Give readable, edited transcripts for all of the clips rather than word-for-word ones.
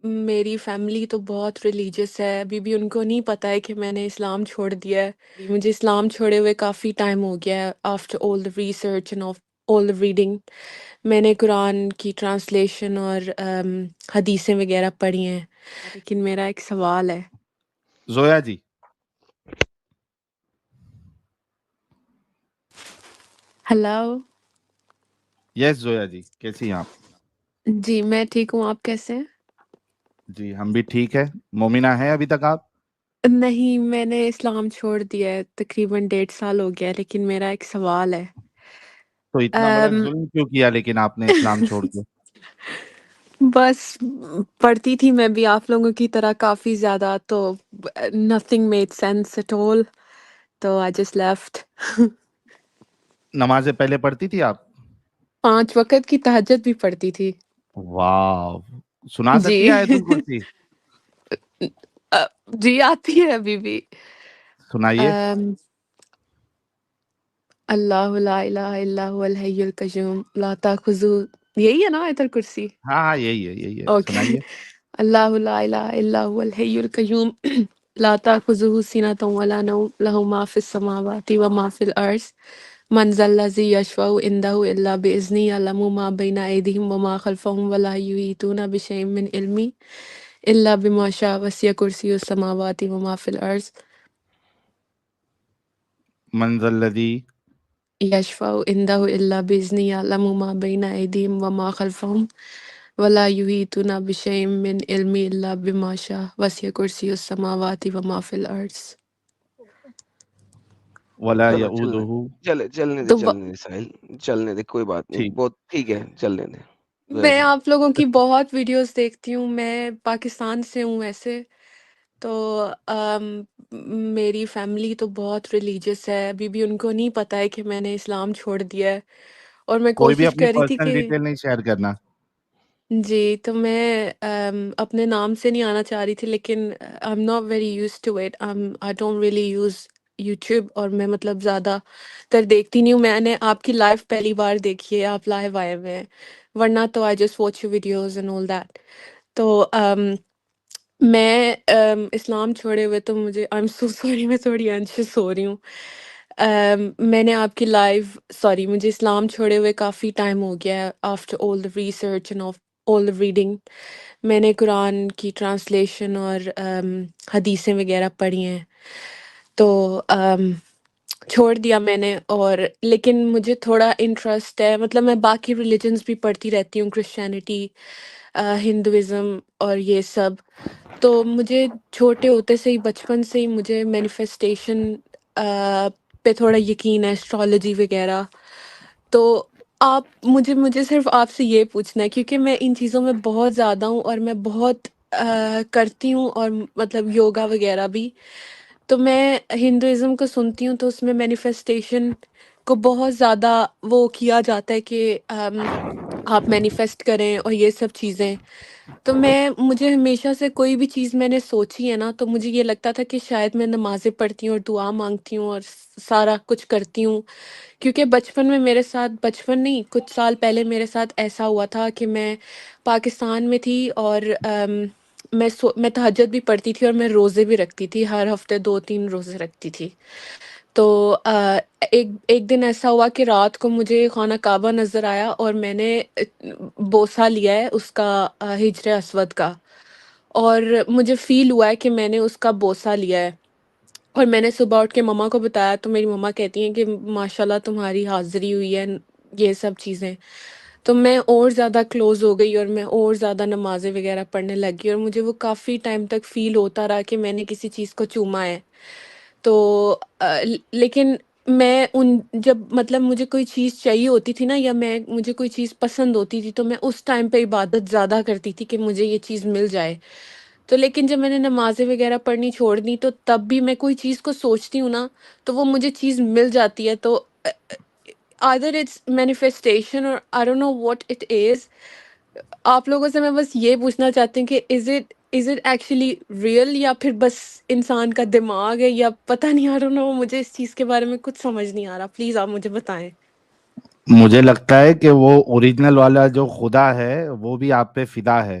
میری فیملی تو بہت ریلیجیس ہے، ابھی بھی ان کو نہیں پتہ ہے کہ میں نے اسلام چھوڑ دیا ہے۔ مجھے اسلام چھوڑے ہوئے کافی ٹائم ہو گیا ہے، after all the research and all the reading. میں نے قرآن کی ٹرانسلیشن اور حدیثیں وغیرہ پڑھی ہیں، لیکن میرا ایک سوال ہے۔ زویا جی، ہلو، یس زویا جی، کیسی ہیں آپ؟ جی میں ٹھیک ہوں، آپ کیسے ہیں؟ جی ہم بھی ٹھیک ہے۔ مومنہ ہیں ابھی تک آپ؟ نہیں، میں نے اسلام چھوڑ دیا ہے، تقریباً 1.5 سال ہو گیا ہے، لیکن میرا ایک سوال ہے۔ تو اتنا بڑا ظلم کیوں کیا لیکن آپ نے اسلام چھوڑ کے؟ بس پڑھتی تھی میں بھی آپ لوگوں کی طرح کافی زیادہ، تو nothing made sense at all، تو I just left۔ نمازیں پہلے پڑھتی تھی آپ؟ 5 وقت کی تہجد بھی پڑھتی تھی۔ واو، سنا جی سکتی ہیں آیت الکرسی؟ جی آتی ہے ابھی بھی۔ سنائیے۔ ام، اللہ لا الہ الا هو الحی القیوم لا تاخذہ، یہی ہے نا آیت الکرسی؟ ہاں یہی ہے، اوکے۔ سنائیے۔ اللہ لا الہ الا هو الحی القیوم لا تاخذہ سنۃ ولا نوم له ما فی السماوات وما فی الارض من ذا الذی یشفع عنده الا باذنہ یعلم ما بین ایدیہم وما خلفہم ولا یحیطون بشیء من علمہ الا بما شاء وسع کرسیہ السماوات وما فی الارض من ذا الذی، یشفع عنده الا باذنہ یعلم ما بین ایدیہم وما خلفہم ولا یحیطون بشیء من علمہ الا بما شاء وسع کرسیہ السماوات وما فی الارض۔ ولا چلو یعودہ۔ چلنے تو دے ساحل، چلنے دے، کوئی بات نہیں، ٹھیک۔ بہت ٹھیک ہے، چلنے دے۔ میں آپ لوگوں کی بہت ویڈیوز دیکھتی ہوں، میں پاکستان سے ہوں ویسے، تو میری فیملی تو بہت ریلیجیس ہے، ابھی بھی ان کو نہیں پتہ ہے کہ میں نے اسلام چھوڑ دیا ہے، اور میں کوئی بھی کوشش اپنی کر رہی تھی پرسنل کہ ڈیٹیل نہیں شیئر کرنا۔ جی، تو میں اپنے نام سے نہیں آنا چاہ رہی تھی، لیکن I am not very use to it, I don't really use YouTube, اور میں مطلب زیادہ تر دیکھتی نہیں ہوں۔ میں نے آپ کی لائف پہلی بار دیکھی ہے، آپ لائیو آئے ہوئے ہیں، ورنہ تو I just watch your videos and all that. تو میں اسلام چھوڑے ہوئے تو مجھے آئی ایم سو سوری، میں تھوڑی انشیس ہو رہی ہوں۔ میں نے آپ کی مجھے اسلام چھوڑے ہوئے کافی ٹائم ہو گیا ہے، after all the research and all the reading. میں نے قرآن کی ٹرانسلیشن اور حدیثیں وغیرہ پڑھی ہیں، تو چھوڑ دیا میں نے، اور لیکن مجھے تھوڑا انٹرسٹ ہے، مطلب میں باقی ریلیجنس بھی پڑھتی رہتی ہوں، کرسچینٹی، ہندوازم اور یہ سب۔ تو مجھے چھوٹے ہوتے سے ہی، بچپن سے ہی مجھے مینیفیسٹیشن پہ تھوڑا یقین ہے، اسٹرالوجی وغیرہ۔ تو مجھے صرف آپ سے یہ پوچھنا ہے، کیونکہ میں ان چیزوں میں بہت زیادہ ہوں، اور میں بہت کرتی ہوں، اور مطلب یوگا وغیرہ بھی۔ تو میں ہندوازم کو سنتی ہوں، تو اس میں مینیفیسٹیشن کو بہت زیادہ وہ کیا جاتا ہے کہ آپ مینیفیسٹ کریں اور یہ سب چیزیں۔ تو مجھے ہمیشہ سے کوئی بھی چیز میں نے سوچی ہے نا، تو مجھے یہ لگتا تھا کہ شاید میں نمازیں پڑھتی ہوں اور دعا مانگتی ہوں اور سارا کچھ کرتی ہوں، کیونکہ بچپن میں میرے ساتھ، بچپن نہیں، کچھ سال پہلے میرے ساتھ ایسا ہوا تھا کہ میں پاکستان میں تھی، اور میں تہجد بھی پڑھتی تھی، اور میں روزے بھی رکھتی تھی، ہر ہفتے 2-3 روزے رکھتی تھی۔ تو ایک دن ایسا ہوا کہ رات کو مجھے خانہ کعبہ نظر آیا، اور میں نے بوسہ لیا ہے اس کا، حجر اسود کا، اور مجھے فیل ہوا ہے کہ میں نے اس کا بوسہ لیا ہے۔ اور میں نے صبح اٹھ کے مما کو بتایا، تو میری مما کہتی ہیں کہ ماشاءاللہ تمہاری حاضری ہوئی ہے، یہ سب چیزیں۔ تو میں اور زیادہ کلوز ہو گئی، اور میں اور زیادہ نمازیں وغیرہ پڑھنے لگی، اور مجھے وہ کافی ٹائم تک فیل ہوتا رہا کہ میں نے کسی چیز کو چوما ہے۔ تو لیکن میں جب مطلب مجھے کوئی چیز چاہیے ہوتی تھی نا، یا مجھے کوئی چیز پسند ہوتی تھی، تو میں اس ٹائم پہ عبادت زیادہ کرتی تھی کہ مجھے یہ چیز مل جائے۔ تو لیکن جب میں نے نمازیں وغیرہ پڑھنی چھوڑ دی، تو تب بھی میں کوئی چیز کو سوچتی ہوں نا، تو وہ مجھے چیز مل جاتی ہے۔ تو either it's manifestation or I don't know what it is۔ آپ لوگوں سے میں بس یہ پوچھنا چاہتی ہوں کہ از اٹ ایکچولی ریئل، یا پھر بس انسان کا دماغ ہے، یا پتہ نہیں، I don't know، مجھے اس چیز کے بارے میں کچھ سمجھ نہیں آ رہا، پلیز آپ مجھے بتائیں۔ مجھے لگتا ہے کہ وہ اوریجنل والا جو خدا ہے وہ بھی آپ پہ فدا ہے۔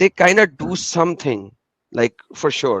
they kind of do something, like for sure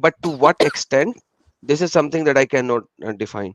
but to what extent, this is something that I cannot define.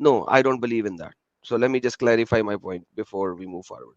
no, I don't believe in that. So let me just clarify my point before we move forward.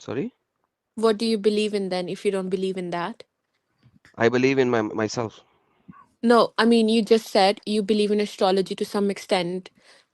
Sorry, What do you believe in then if you don't believe in that? I believe in myself. No, I mean, you just said you believe in astrology to some extent,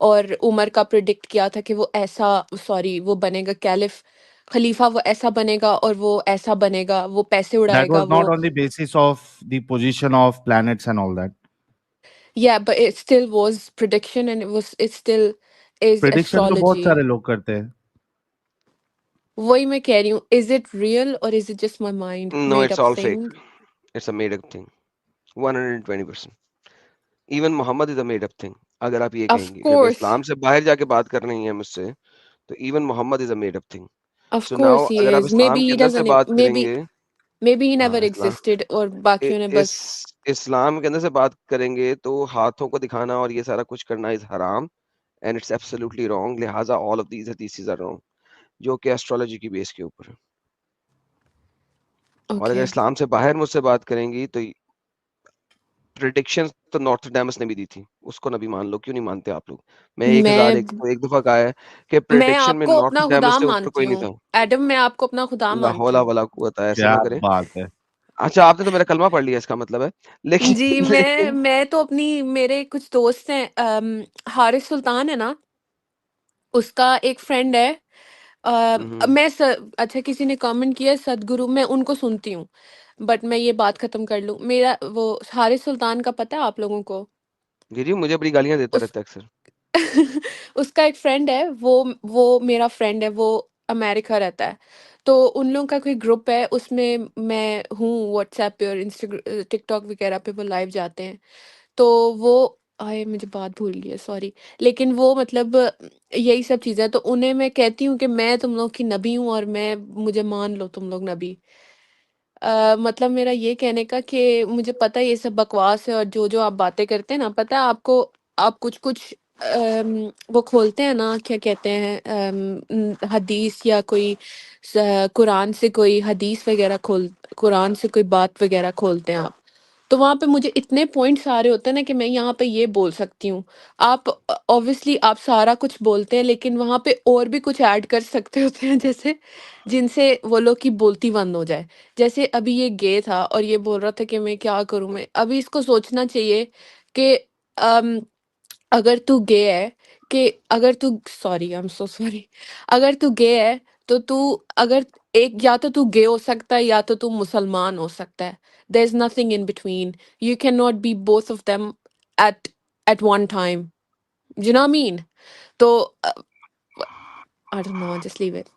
اور عمر کا predict کیا تھا کہ وہ ایسا وہ بنے گا caliph خلیفہ، وہ ایسا بنے گا اور وہ ایسا بنے گا، وہ پیسے اڑائے That گا، was وہ not on the basis of the position of planets and all that. but it still was prediction and it still is Prediction تو بہت astrology. سارے لوگ کرتے ہیں. وہی میں کہہ رہی ہوں، is it real or is it just my mind No, made it's up all thing? fake. It's a made up thing. 120%. Even Muhammad is a made up thing. اگر آپ یہ Of کہیں گے کہ اگر course, اسلام سے باہر جا کے بات kar rahi ہیں مجھ سے تو even Muhammad is a made up thing. of So now course he اگر آپ is. اسلام Maybe کے he اندر سے doesn't بات کریں maybe گے maybe he never Islam existed اور باقیوں نے بس اسلام کے اندر سے بات کریں گے تو ہاتھوں کو دکھانا اور یہ سارا کچھ کرنا از حرام اینڈ اٹس ایبسلیوٹلی رانگ. لہٰذا آل آف دیز حدیثز آر رانگ جو کہ ایسٹرولوجی کی بیس کے اوپر ہے. اور اگر okay. اسلام سے باہر مجھ سے بات کریں گی تو پریڈکشن تو نارتھ ڈیمس نے بھی دی تھی، اس کو نبی مان لو. کیوں نہیں مانتے آپ لوگ؟ میں میں 1001 دفعہ کہا ہے کہ میں پریڈکشن آپ میں کو نارتھ اپنا خدا ڈیمس سے اوپر مانتی کوئی نہیں ہوں تھا. ایڈم، میں آپ کو اپنا خدا لا مانتی حول ہوں. ولا قوت ایسے کیا نہ کریں. بات ہے. اچھا آپ نے تو میرا کلمہ پڑھ لیا اس کا مطلب ہے. جی لیکن میں تو اپنی میرے کچھ دوست ہیں، حارث سلطان ہے نا، اس کا ایک فرینڈ ہے. میں اچھا کسی نے کامنٹ کیا سدگرو، میں ان کو سنتی ہوں بٹ میں یہ بات ختم کر لوں. میرا وہ حارث سلطان کا پتہ ہے آپ لوگوں کو؟ جی مجھے بڑی گالیاں دیتا اس رہتا ہے اکثر. اس کا ایک فرینڈ ہے، وہ میرا فرینڈ ہے، وہ امریکہ رہتا ہے. تو ان لوگوں کا کوئی گروپ ہے، اس میں میں ہوں واٹس ایپ پہ اور انسٹاگرام ٹک ٹاک وغیرہ پہ وہ لائیو جاتے ہیں. تو وہ آئے مجھے بات بھول گئی ہے سوری، لیکن وہ مطلب یہی سب چیزیں. تو انہیں میں کہتی ہوں کہ میں تم لوگ کی نبی ہوں اور مجھے مان لو تم لوگ نبی. مطلب میرا یہ کہنے کا کہ مجھے پتہ ہے یہ سب بکواس ہے اور جو آپ باتیں کرتے ہیں نا، پتہ ہے آپ کو، آپ کچھ وہ کھولتے ہیں نا، کیا کہتے ہیں، حدیث یا کوئی قرآن سے کوئی حدیث وغیرہ قرآن سے کوئی بات وغیرہ کھولتے ہیں آپ، تو وہاں پہ مجھے اتنے پوائنٹس آ رہے ہوتے ہیں نا کہ میں یہاں پہ یہ بول سکتی ہوں. آپ اوبویسلی آپ سارا کچھ بولتے ہیں لیکن وہاں پہ اور بھی کچھ ایڈ کر سکتے ہوتے ہیں جیسے جن سے وہ لوگ کی بولتی بند ہو جائے. جیسے ابھی یہ گے تھا اور یہ بول رہا تھا کہ میں کیا کروں. میں ابھی اس کو سوچنا چاہیے کہ اگر تو گے ہے، کہ اگر تو sorry I am so sorry, اگر تو گے ہے تو اگر ایک یا تو گے ہو سکتا ہے یا تو مسلمان ہو سکتا ہے. there is nothing in between. You cannot be both of them at one time. Do you know what I mean? So I don't know, just leave it.